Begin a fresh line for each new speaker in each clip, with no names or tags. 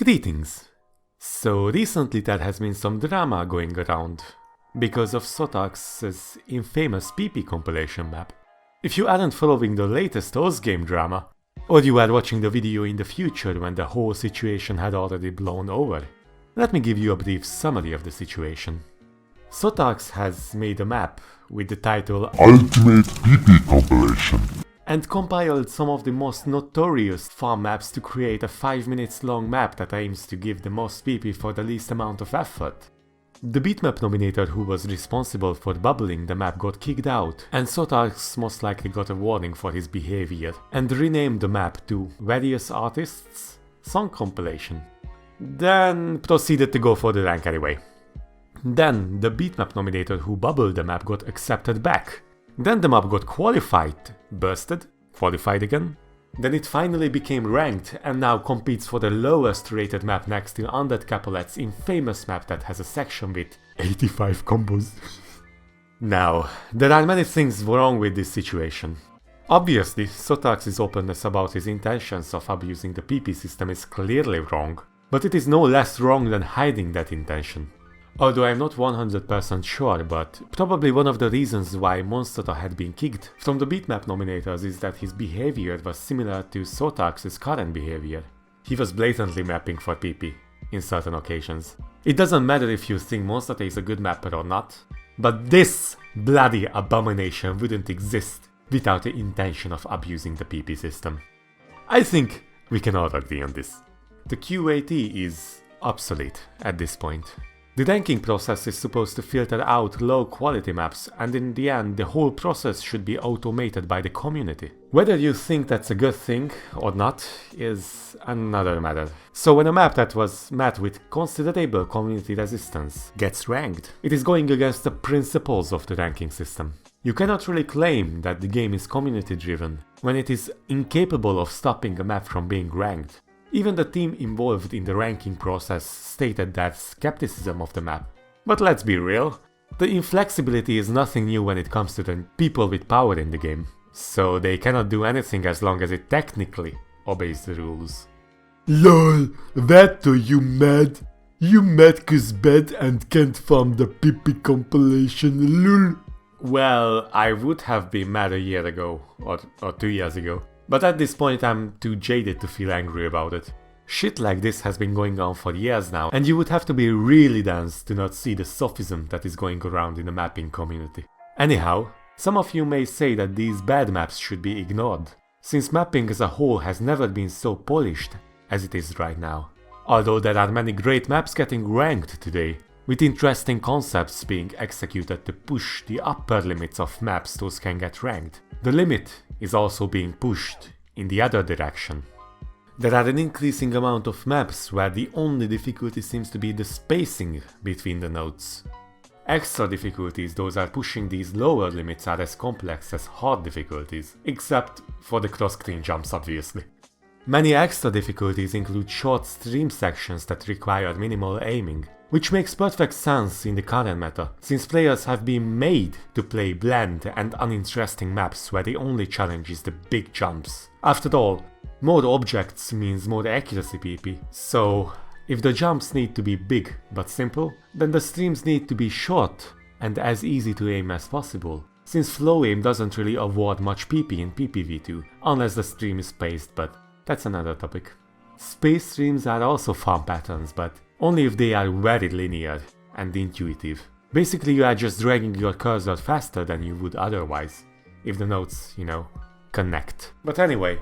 Greetings! So recently there has been some drama going around because of Sotax's infamous PP compilation map. If you aren't following the latest Oz game drama, or you are watching the video in the future when the whole situation had already blown over, let me give you a brief summary of the situation. Sotax has made a map with the title
Ultimate PP Compilation
and compiled some of the most notorious farm maps to create a 5 minutes long map that aims to give the most PP for the least amount of effort. The bitmap nominator who was responsible for bubbling the map got kicked out, and Sotax most likely got a warning for his behavior, and renamed the map to Various Artists Song Compilation. Then proceeded to go for the rank anyway. Then the bitmap nominator who bubbled the map got accepted back. Then the map got qualified, bursted, qualified again. Then it finally became ranked and now competes for the lowest rated map next to Undead Capulet's infamous map that has a section with 85 combos. Now, there are many things wrong with this situation. Obviously, Sotax's openness about his intentions of abusing the PP system is clearly wrong, but it is no less wrong than hiding that intention. Although I'm not 100% sure, but probably one of the reasons why Monstera had been kicked from the bitmap nominators is that his behavior was similar to Sotax's current behavior. He was blatantly mapping for PP in certain occasions. It doesn't matter if you think Monstera is a good mapper or not, but this bloody abomination wouldn't exist without the intention of abusing the PP system. I think we can all agree on this. The QAT is obsolete at this point. The ranking process is supposed to filter out low quality maps, and in the end the whole process should be automated by the community. Whether you think that's a good thing or not is another matter. So when a map that was met with considerable community resistance gets ranked, it is going against the principles of the ranking system. You cannot really claim that the game is community driven when it is incapable of stopping a map from being ranked. Even the team involved in the ranking process stated their skepticism of the map. But let's be real, the inflexibility is nothing new when it comes to the people with power in the game, so they cannot do anything as long as it technically obeys the rules.
LOL, Vato, you mad? You mad cause bad and can't farm the PP compilation, lol?
Well, I would have been mad a year ago, or 2 years ago. But at this point I'm too jaded to feel angry about it. Shit like this has been going on for years now, and you would have to be really dense to not see the sophism that is going around in the mapping community. Anyhow, some of you may say that these bad maps should be ignored, since mapping as a whole has never been so polished as it is right now. Although there are many great maps getting ranked today, with interesting concepts being executed to push the upper limits of maps those can get ranked, the limit is also being pushed in the other direction. There are an increasing amount of maps where the only difficulty seems to be the spacing between the nodes. Extra difficulties those are pushing these lower limits are as complex as hard difficulties, except for the cross-screen jumps obviously. Many extra difficulties include short stream sections that require minimal aiming, which makes perfect sense in the current meta, since players have been made to play bland and uninteresting maps where the only challenge is the big jumps. After all, more objects means more accuracy PP, so if the jumps need to be big but simple, then the streams need to be short and as easy to aim as possible, since flow aim doesn't really award much PP in PPV2, unless the stream is spaced, but that's another topic. Space streams are also farm patterns, but only if they are very linear and intuitive. Basically you are just dragging your cursor faster than you would otherwise, if the nodes, connect. But anyway,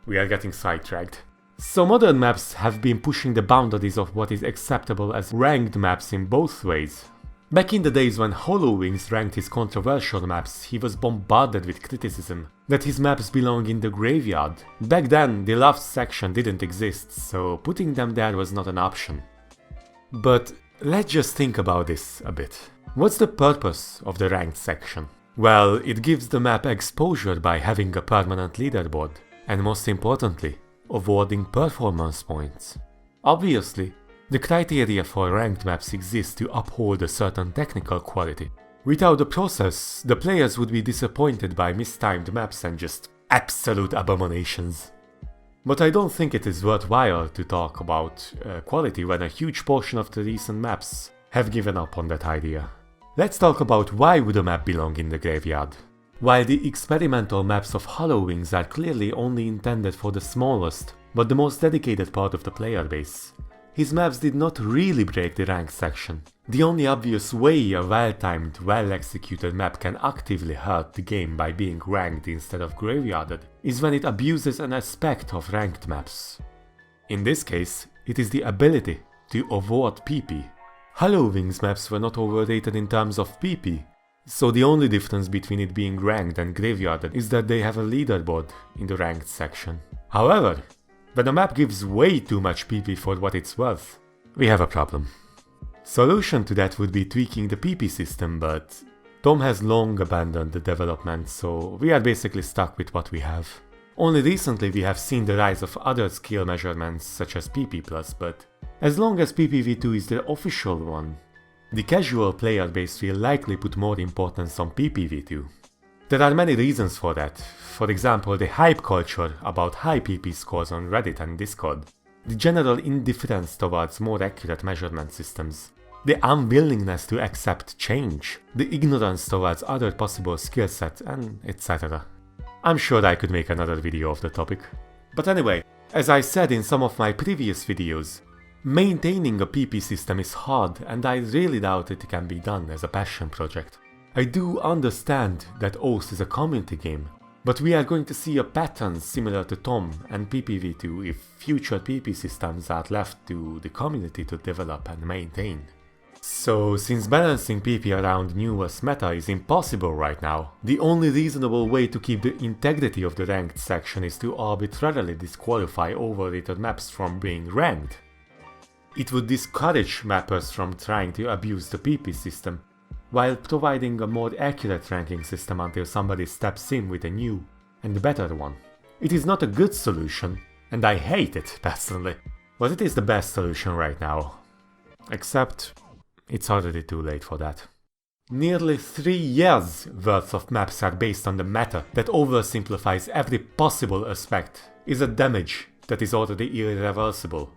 we are getting sidetracked. So modern maps have been pushing the boundaries of what is acceptable as ranked maps in both ways. Back in the days when HoloWings ranked his controversial maps, he was bombarded with criticism that his maps belong in the graveyard. Back then, the loved section didn't exist, so putting them there was not an option. But let's just think about this a bit. What's the purpose of the ranked section? Well, it gives the map exposure by having a permanent leaderboard, and most importantly, awarding performance points. Obviously, the criteria for ranked maps exists to uphold a certain technical quality. Without the process, the players would be disappointed by mistimed maps and just absolute abominations. But I don't think it is worthwhile to talk about quality when a huge portion of the recent maps have given up on that idea. Let's talk about why would a map belong in the graveyard. While the experimental maps of Hollow Wings are clearly only intended for the smallest, but the most dedicated part of the player base, his maps did not really break the ranked section. The only obvious way a well-timed, well-executed map can actively hurt the game by being ranked instead of graveyarded is when it abuses an aspect of ranked maps. In this case, it is the ability to avoid PP. Hollow Wings maps were not overrated in terms of PP, so the only difference between it being ranked and graveyarded is that they have a leaderboard in the ranked section. However, when a map gives way too much PP for what it's worth, we have a problem. Solution to that would be tweaking the PP system, but Tom has long abandoned the development, so we are basically stuck with what we have. Only recently we have seen the rise of other skill measurements such as PP+, but as long as PPv2 is the official one, the casual player base will likely put more importance on PPv2. There are many reasons for that, for example the hype culture about high PP scores on Reddit and Discord, the general indifference towards more accurate measurement systems, the unwillingness to accept change, the ignorance towards other possible skill sets, and etc. I'm sure I could make another video of the topic. But anyway, as I said in some of my previous videos, maintaining a PP system is hard and I really doubt it can be done as a passion project. I do understand that Oath is a community game, but we are going to see a pattern similar to Tom and PPv2 if future PP systems are left to the community to develop and maintain. So, since balancing PP around newest meta is impossible right now, the only reasonable way to keep the integrity of the ranked section is to arbitrarily disqualify overrated maps from being ranked. It would discourage mappers from trying to abuse the PP system, while providing a more accurate ranking system until somebody steps in with a new and better one. It is not a good solution, and I hate it personally, but it is the best solution right now. Except, it's already too late for that. Nearly 3 years worth of maps are based on the meta that oversimplifies every possible aspect is a damage that is already irreversible.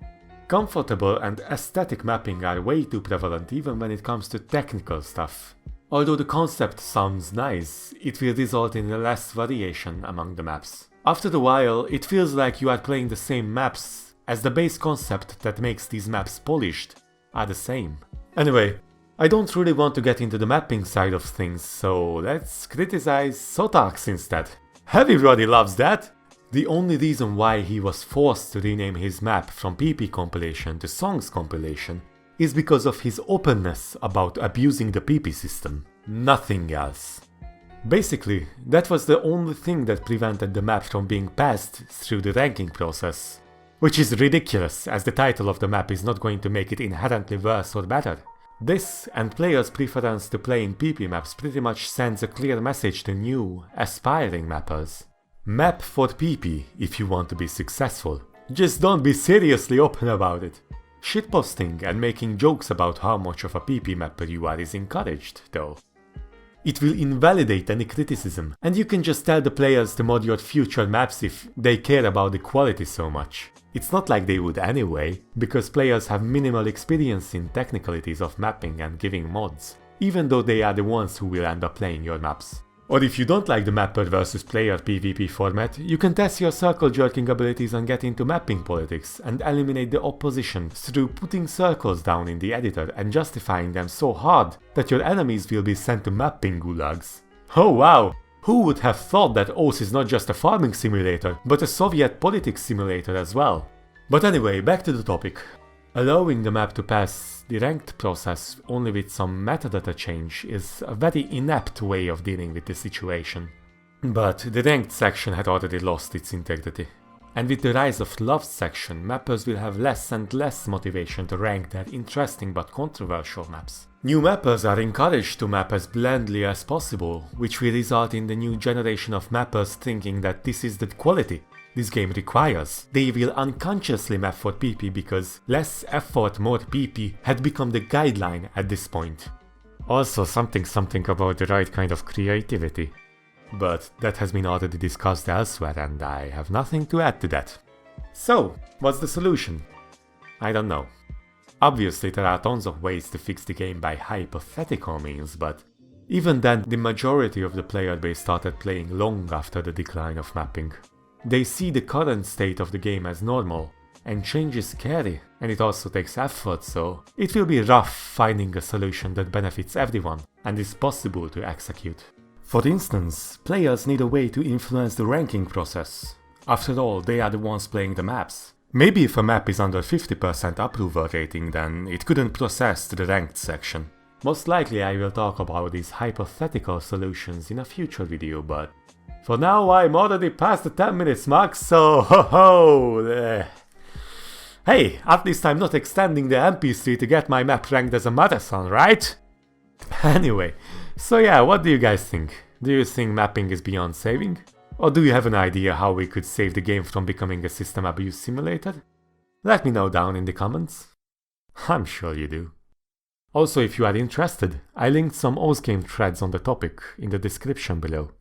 Comfortable and aesthetic mapping are way too prevalent even when it comes to technical stuff. Although the concept sounds nice, it will result in less variation among the maps. After a while, it feels like you are playing the same maps, as the base concept that makes these maps polished are the same. Anyway, I don't really want to get into the mapping side of things, so let's criticize Sotax instead. Everybody loves that! The only reason why he was forced to rename his map from PP Compilation to Songs Compilation is because of his openness about abusing the PP system. Nothing else. Basically, that was the only thing that prevented the map from being passed through the ranking process. Which is ridiculous, as the title of the map is not going to make it inherently worse or better. This, and players' preference to play in PP maps pretty much sends a clear message to new, aspiring mappers. Map for PP if you want to be successful. Just don't be seriously open about it. Shitposting and making jokes about how much of a PP mapper you are is encouraged, though. It will invalidate any criticism, and you can just tell the players to mod your future maps if they care about the quality so much. It's not like they would anyway, because players have minimal experience in technicalities of mapping and giving mods, even though they are the ones who will end up playing your maps. Or if you don't like the mapper versus player PvP format, you can test your circle jerking abilities and get into mapping politics and eliminate the opposition through putting circles down in the editor and justifying them so hard that your enemies will be sent to mapping gulags. Oh wow! Who would have thought that Oath is not just a farming simulator, but a Soviet politics simulator as well? But anyway, back to the topic. Allowing the map to pass the ranked process only with some metadata change is a very inept way of dealing with the situation. But the ranked section had already lost its integrity. And with the rise of loved section, mappers will have less and less motivation to rank their interesting but controversial maps. New mappers are encouraged to map as blandly as possible, which will result in the new generation of mappers thinking that this is the quality this game requires. They will unconsciously map for PP because less effort, more PP had become the guideline at this point. Also something about the right kind of creativity. But that has been already discussed elsewhere and I have nothing to add to that. So, what's the solution? I don't know. Obviously there are tons of ways to fix the game by hypothetical means, but even then the majority of the player base started playing long after the decline of mapping. They see the current state of the game as normal, and change is scary, and it also takes effort, so it will be rough finding a solution that benefits everyone and is possible to execute. For instance, players need a way to influence the ranking process. After all, they are the ones playing the maps. Maybe if a map is under 50% approval rating, then it couldn't process to the ranked section. Most likely I will talk about these hypothetical solutions in a future video, but for now I'm already past the 10 minutes mark, so Hey, at least I'm not extending the MP3 to get my map ranked as a marathon, right? Anyway, so yeah, what do you guys think? Do you think mapping is beyond saving? Or do you have an idea how we could save the game from becoming a system abuse simulator? Let me know down in the comments. I'm sure you do. Also, if you are interested, I linked some Ozgame threads on the topic in the description below.